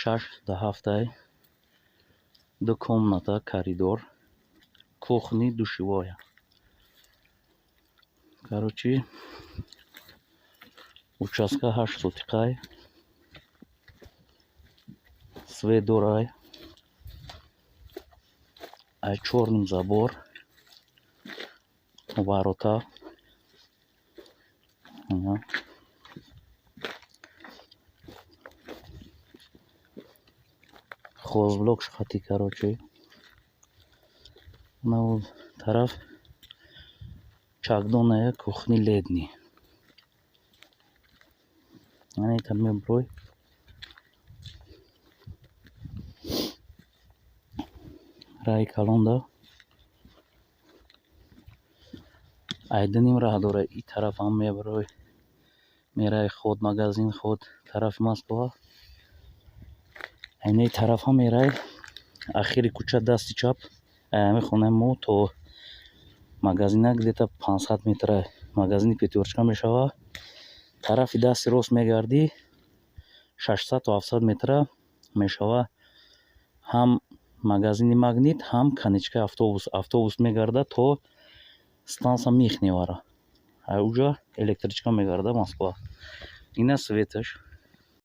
6 до 7 ду комната коридор кухни душевая. Короче, участка 8 сотикай. Свет дорай. Ай черный забор. Ворота. Хозблок шхати, короче. На вот тарaf чагдоная кухни ледни. Они там меброй. Рай калонда. Айданим раҳдора и тараф ҳам мебарой. Мерай худ магазин худ тарафи Москва. Айне тараф ҳам мерай. Ахири кӯча дасти чап. Ами хонаи мо то магазинак где-то 500 метр магазини пятерочка мешава. Тарафи дасти рост мегарди 600 то 700 метр мешава. Ҳам магазини магнит, ҳам конечка автобус. Автобус мегарда то станция Михневара. А уже электричка мегарда Москва. Ина светаш.